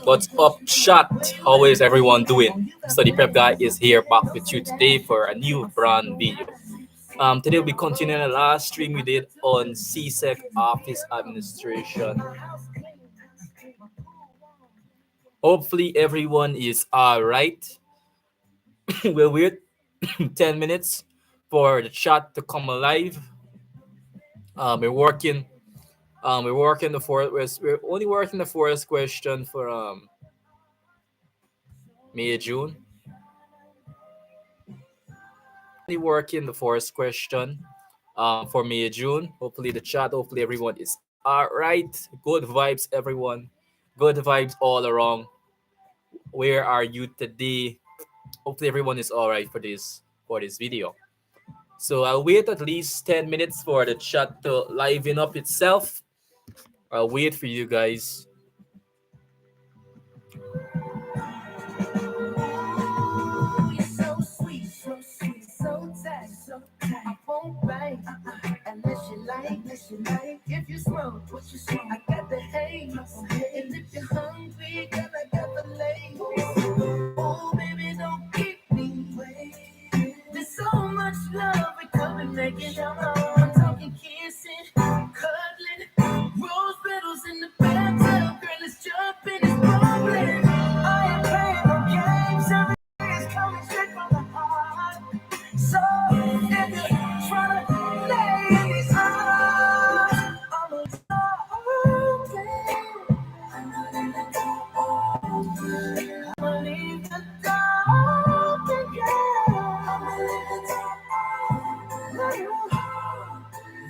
What's up, chat? How is everyone doing? Study Prep Guy is here back with you today for a new brand video. Today we'll be continuing the last stream we did on Csec Office Administration. Hopefully everyone is all right. We'll wait 10 minutes for the chat to come alive. We're working. We're working the fourth. We're only working the fourth question for May June. Only working the fourth question for May June. Hopefully the chat. Hopefully everyone is all right. Good vibes, everyone. Good vibes all around. Where are you today? Hopefully everyone is all right for this video. So I'll wait at least 10 minutes for the chat to liven up itself. I'll wait for you guys. If you smoke, what you smoke, I got the haze. And if you're hungry, girl, I got the lace. Oh, baby, don't keep me waiting. There's so much love we could be making. I'm talking kissing, cuddling, rose petals in the bathtub. Girl, it's jumping, it's bubbling. I ain't playing no games. Everything is coming straight from the heart. So if you're trying to lay in these arms, I'm a I'ma leave the door open, girl. I'ma leave the door open.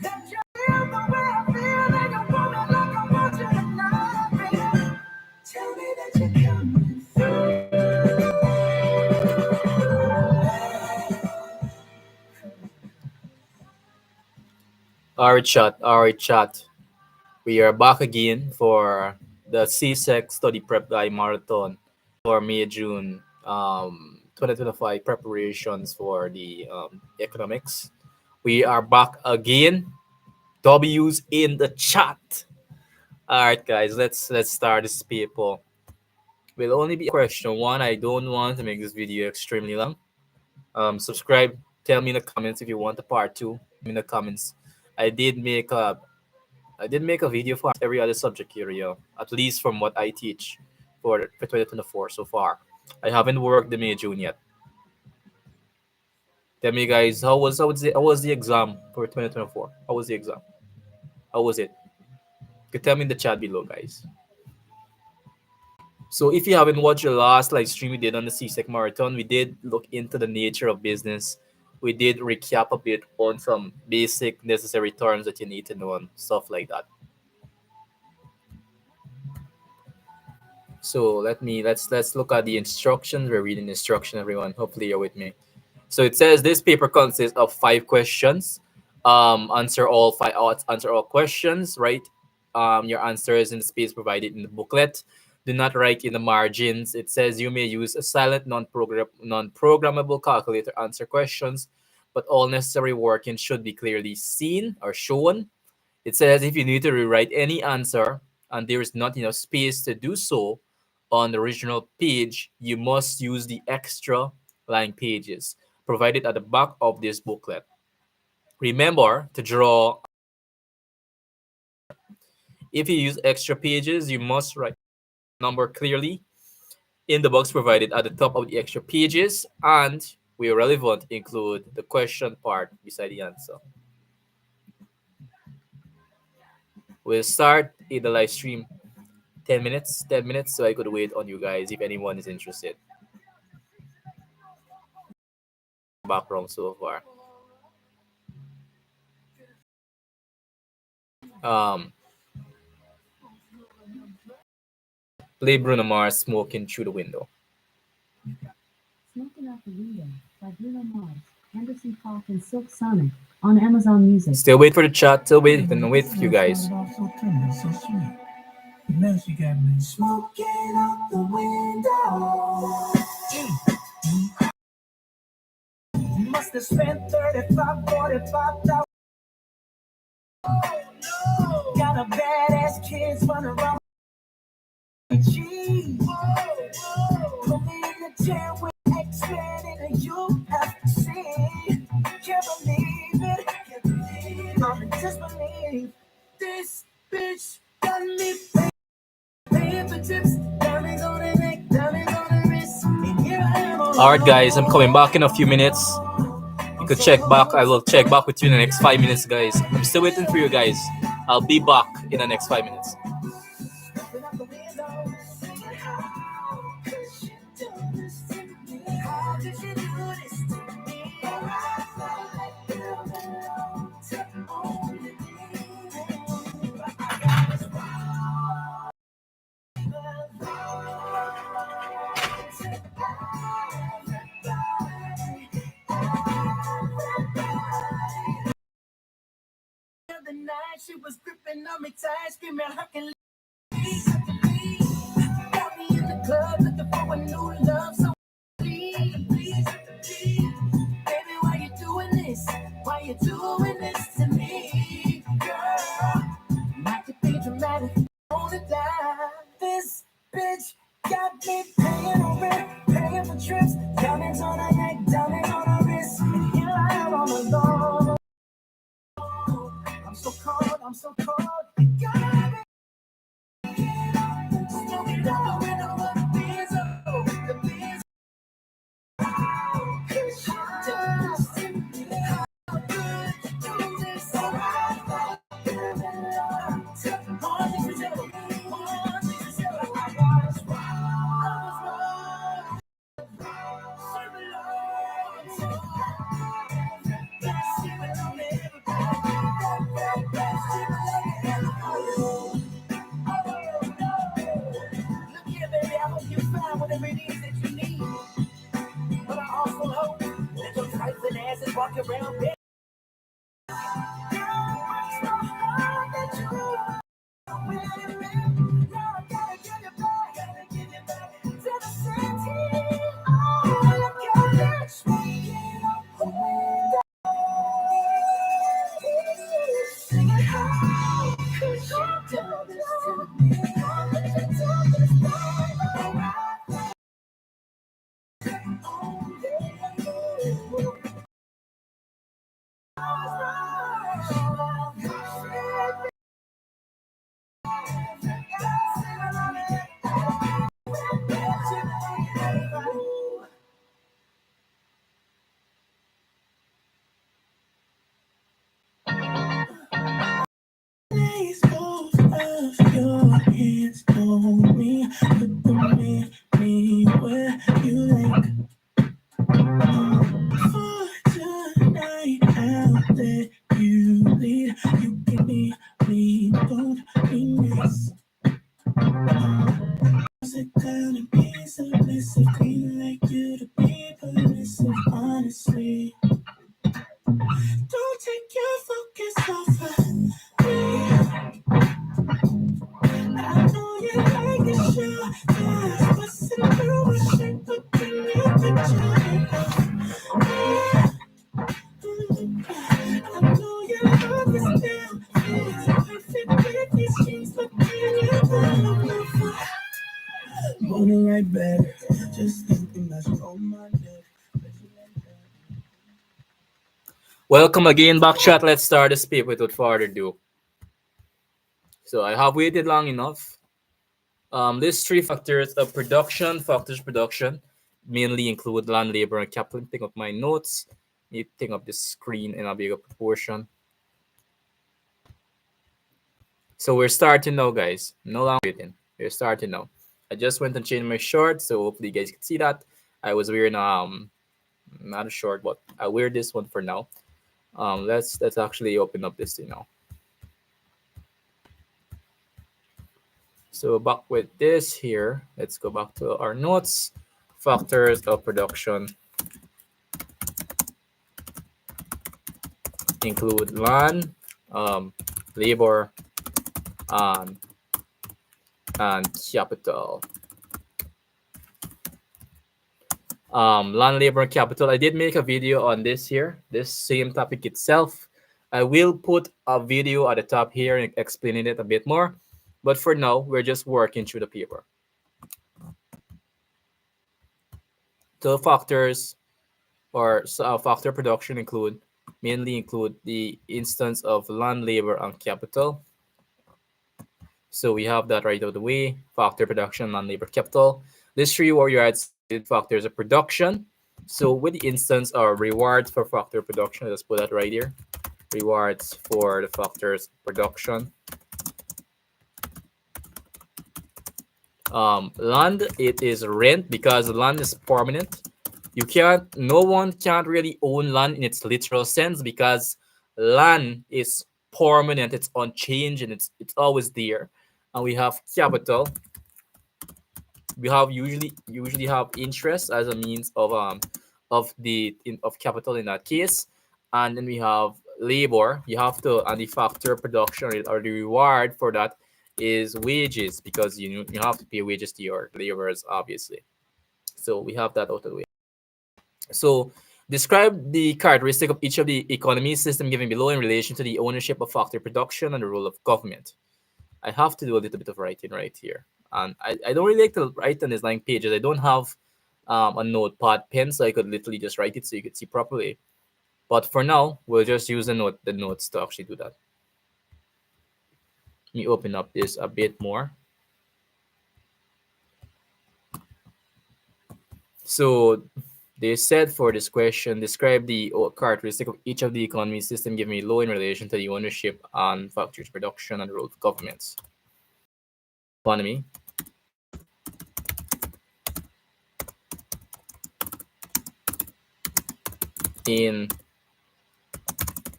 Let you feel the way I feel, and you want me like I want you tonight, baby. Tell me that you're coming through. All right, chat. We are back again for the Csec Study Prep Guy Marathon for May June 2025 preparations for the economics. We are back again. W's in the chat. All right, guys, let's start this paper. Will only be question one. I don't want to make this video extremely long. Subscribe. Tell me in the comments if you want a part two. In the comments. I did make a video for every other subject area, at least from what I teach for 2024 so far. I haven't worked the May June yet. Tell me, guys, how was the exam for 2024? How was the exam? How was it? You can tell me in the chat below, guys. So if you haven't watched the last live stream we did on the Csec Marathon, we did look into the nature of business. We did recap a bit on some basic necessary terms that you need to know and stuff like that. So let's look at the instructions. We're reading the instruction, everyone. Hopefully you're with me. So it says this paper consists of 5 questions. Answer all questions, right? Your answer is in the space provided in the booklet. Do not write in the margins. It says you may use a silent non-programmable calculator to answer questions, but all necessary working should be clearly seen or shown. It says if you need to rewrite any answer and there is not enough space to do so on the original page, you must use the extra line pages provided at the back of this booklet. Remember to draw. If you use extra pages, you must write number clearly in the box provided at the top of the extra pages, and where relevant, include the question part beside the answer. We'll start in the live stream 10 minutes, so I could wait on you guys if anyone is interested. Background so far. Play Bruno Mars Smoking Through the Window. Smoking Out the Window by Bruno Mars, Anderson .Paak and Silk Sonic on Amazon Music. Still wait for the chat. Still wait for you guys. So tender, so sweet. Now she got me smoking out the window. Must have spent 35, 45,000. Oh, no. Got a badass kids running around. Gee, Yeah, we expanded and you have seen. Can't believe it. Can't believe it. I'm in disbelief. This bitch got me paying for tips. Diamonds on the neck, diamonds on the wrist. And here I am all All right, guys, I'm coming back in a alone. few minutes. You I'm could so check back. I lost. will check back with you in the next 5 minutes, guys. I'm still waiting for you guys. I'll be back in the next 5 minutes. Looking out the window, singing, how could you do this to me? How could you do this to me? I felt like you belong to only me. But I got this wrong, to everybody. The other night she was gripping on me tight, screaming, "How can got me in the club looking for a new love, so please, baby, why you doing this? Why you doing this to me, girl? Not to be dramatic, wanna die. This bitch got me paying on rent, paying for trips, diamonds on her neck, diamonds on her wrist, and here I am all alone. I'm so cold. You gotta be smoking out the window of the Benzo, the Benzo. Whatever it is that you need, but I also hope that your trifling ass is walking around bed. Place both of your hands on me, put them in me where you like. For tonight, I'll let you lead. You give me, don't be nice. It gonna be submissive, clean like you to be permissive, honestly. Don't take your focus off of me. I know you like the show, yeah. Bustin' through my shirt, looking your picture of me. I know you love this now. It's perfect with these jeans, but can you love? Wanna write better, just thinking that you're on my neck. Welcome again back, chat. Let's start the speak without further ado. So I have waited long enough. These three factors production mainly include land, labor, and capital. Pick up my notes. You think of the screen in a bigger proportion. So we're starting now, guys. No longer waiting. We're starting now. I just went and changed my short, so hopefully you guys can see that. I was wearing not a short, but I wear this one for now. Let's actually open up this thing now. So back with this here, let's go back to our notes. Factors of production include land, labor, and capital. Land, labor, and capital. I did make a video on this here, this same topic itself. I will put a video at the top here explaining it a bit more. But for now, we're just working through the paper. The factors or factor production mainly include the instance of land, labor, and capital. So we have that right out of the way. Factor production, land, labor, capital. These three were your isolated factors of production. So with the instance or rewards for factor production, let's put that right here. Rewards for the factors production. Land, it is rent because land is permanent. No one can't really own land in its literal sense because land is permanent, it's unchanging, it's always there. And we have capital. We have usually have interest as a means of capital in that case. And then we have labor. You have to, and the factor production rate or the reward for that is wages, because you have to pay wages to your laborers, obviously. So we have that out of the way. So describe the characteristic of each of the economy system given below in relation to the ownership of factory production and the role of government. I have to do a little bit of writing right here. And I don't really like to write on these 9 pages. I don't have a notepad pen, so I could literally just write it so you could see properly. But for now, we'll just use the notes to actually do that. Let me open up this a bit more. So they said for this question, describe the characteristic of each of the economy system given below in relation to the ownership and factories production and the role of governments. Economy. In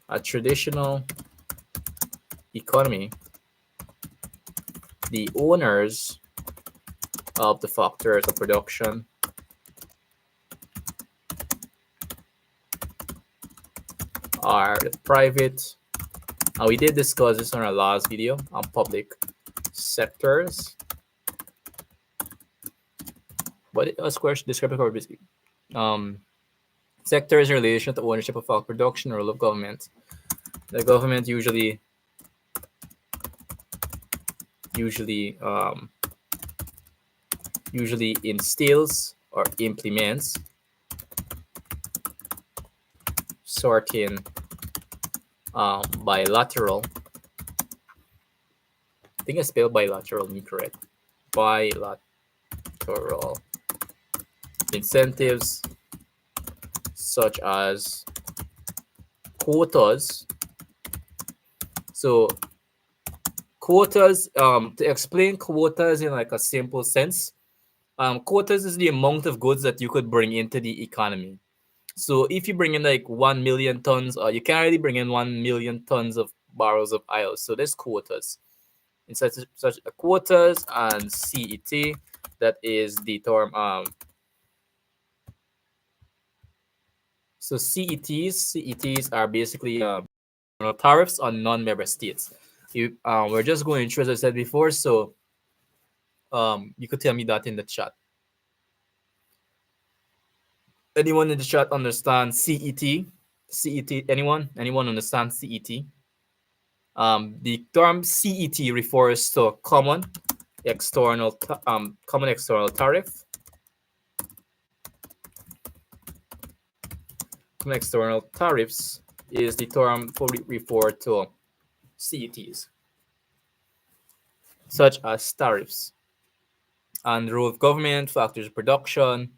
a traditional economy, the owners of the factors of production are the private, and we did discuss this on our last video on public sectors. But it was question describing basically sectors in relation to ownership of factory production, role of government. The government usually instills or implements certain bilateral, I think I spelled bilateral incorrect, bilateral incentives such as quotas. So quotas, to explain quotas in like a simple sense, quotas is the amount of goods that you could bring into the economy. So if you bring in like 1 million tons, you can't really bring in 1 million tons of barrels of oil. So there's quotas. In such quotas and CET, that is the term. So CETs are basically tariffs on non-member states. We're just going through, as I said before. So you could tell me that in the chat. Anyone in the chat understand CET? CET? Anyone understand CET? The term CET refers to common external tariff. Common external tariffs is the term referred to CETs, such as tariffs. And role of government, factors of production.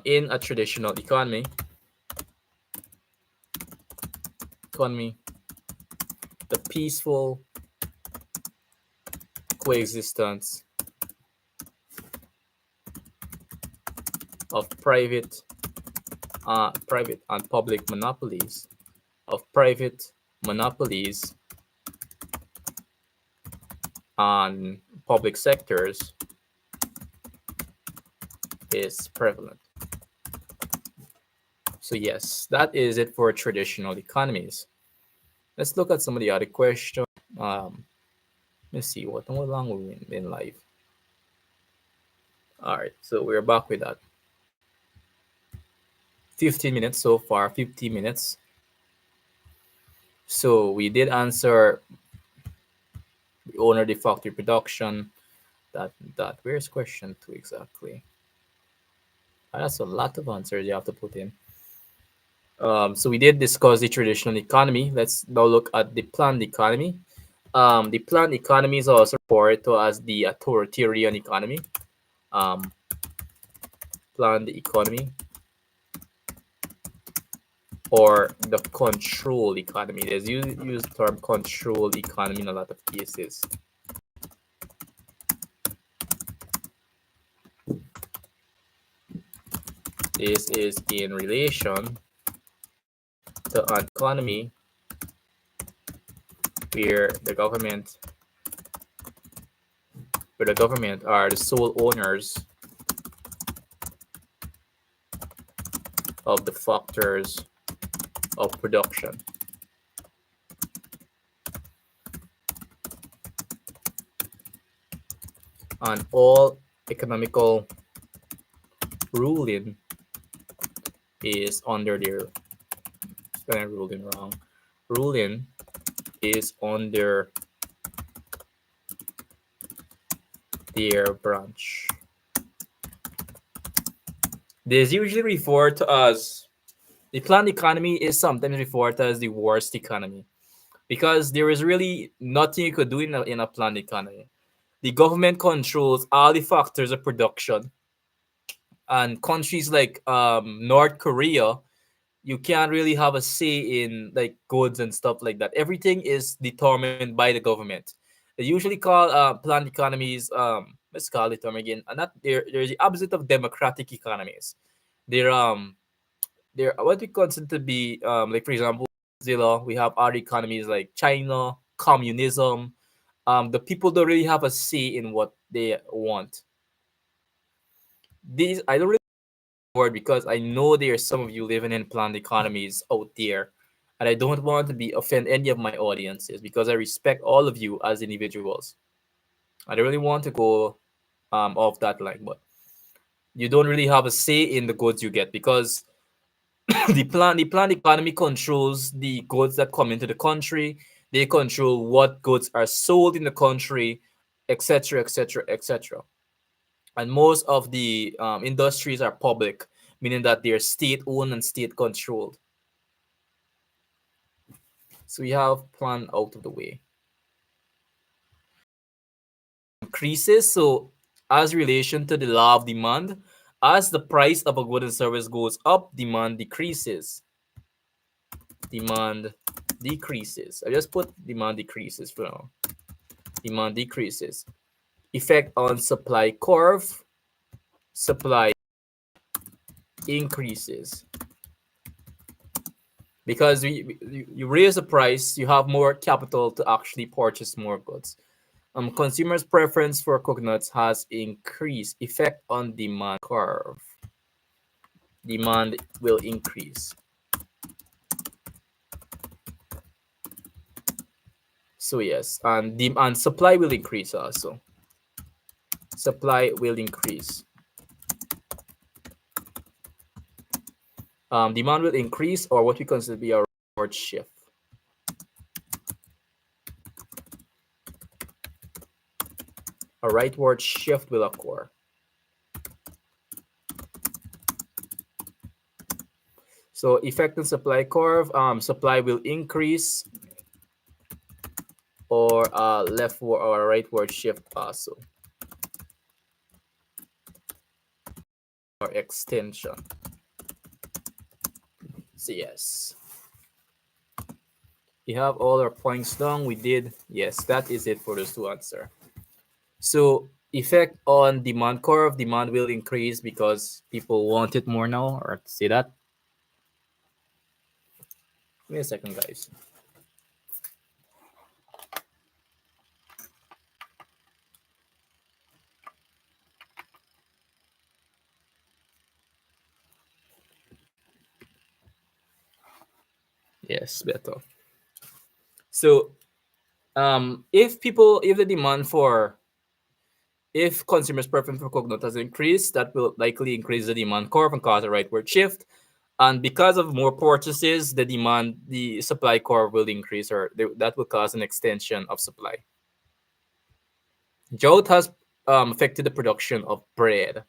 In a traditional economy, the peaceful coexistence of private and public monopolies, on public sectors is prevalent. So yes, that is it for traditional economies. Let's look at some of the other questions. Let's see how long we've been live. All right, so we're back with that. 15 minutes so far, 15 minutes. So we did answer the owner, the factory production, That where's question two exactly? That's a lot of answers you have to put in. So we did discuss the traditional economy. Let's now look at the planned economy. The planned economy is also referred to as the authoritarian economy. Um, Planned economy or the control economy. There's use the term control economy in a lot of cases. This is in relation to an economy where the government are the sole owners of the factors of production. And all economical ruling is under their spelling ruling wrong. Ruling is under their branch. This usually referred to as the planned economy is sometimes referred to as the worst economy because there is really nothing you could do in a planned economy. The government controls all the factors of production, and countries like North Korea, you can't really have a say in like goods and stuff like that. Everything is determined by the government. They usually call planned economies, let's call it term again, and not they're the opposite of democratic economies. They're they're what we consider to be like for example Zilla, we have other economies like China, communism. The people don't really have a say in what they want. These I don't really word because I know there are some of you living in planned economies out there, and I don't want to be offend any of my audiences because I respect all of you as individuals. I don't really want to go off that line, but you don't really have a say in the goods you get because the planned economy controls the goods that come into the country. They control what goods are sold in the country, etc., etc., etc. And most of the industries are public, meaning that they're state owned and state controlled. So we have plan out of the way. Increases. So as relation to the law of demand, as the price of a good and service goes up, demand decreases. Demand decreases. I just put demand decreases for now. Demand decreases. Effect on supply curve. Supply increases. Because you raise the price, you have more capital to actually purchase more goods. Consumers' preference for coconuts has increased. Effect on demand curve. Demand will increase. So yes, and demand supply will increase also. Supply will increase. Demand will increase, or what we consider to be a rightward shift. A rightward shift will occur. So effect on supply curve, supply will increase, or leftward or rightward shift also, or extension. So yes, we have all our points down. We did, yes, that is it for those two answer. So effect on demand curve, demand will increase because people want it more now, or say that. Give me a second, guys. Yes, better. So if the demand for if consumers' preference for coconut has increased, that will likely increase the demand curve and cause a rightward shift. And because of more purchases, the supply curve will increase, or that will cause an extension of supply. Drought has affected the production of bread,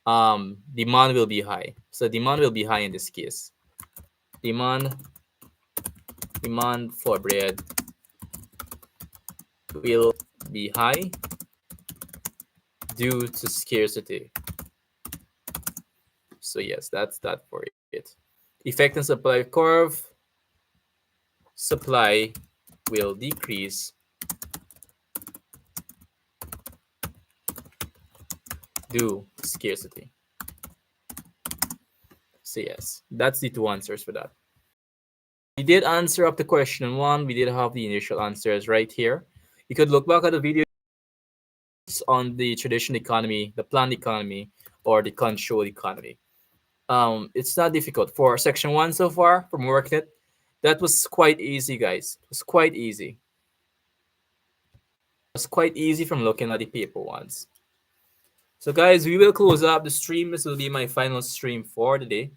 demand will be high. So demand will be high in this case. Demand demand for bread will be high due to scarcity. So yes, that's that for it. Effect and supply curve. Supply will decrease due to scarcity. So yes, that's the two answers for that. We did answer up the question one. We did have the initial answers right here. You could look back at the video on the traditional economy, the planned economy, or the controlled economy. It's not difficult for section one so far from working it. That was quite easy, guys. It was quite easy. It was quite easy from looking at the paper ones. So, guys, we will close up the stream. This will be my final stream for the day.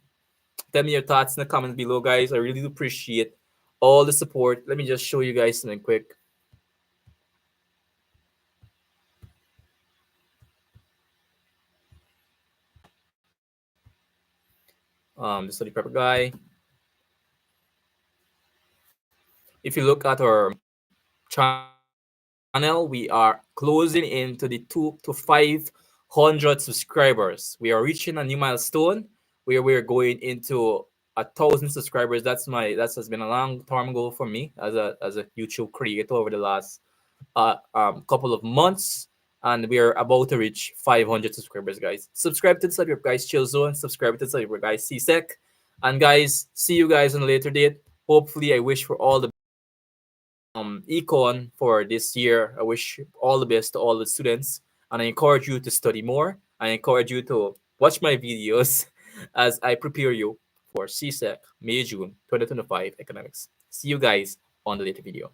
Tell me your thoughts in the comments below, guys. I really do appreciate all the support. Let me just show you guys something quick. The study prepper guy. If you look at our channel, we are closing into the 2 to 500 subscribers. We are reaching a new milestone where we're going into 1,000 subscribers. That has been a long term goal for me as a YouTube creator over the last couple of months, and we are about to reach 500 subscribers, guys. Subscribe to the Study Group, guys. Chill Zone. Subscribe to the Study Group, guys. Csec. And guys, see you guys on a later date. Hopefully, I wish for all the econ for this year. I wish all the best to all the students, and I encourage you to study more. I encourage you to watch my videos as I prepare you for CSEC May June 2025 economics. See you guys on the later video.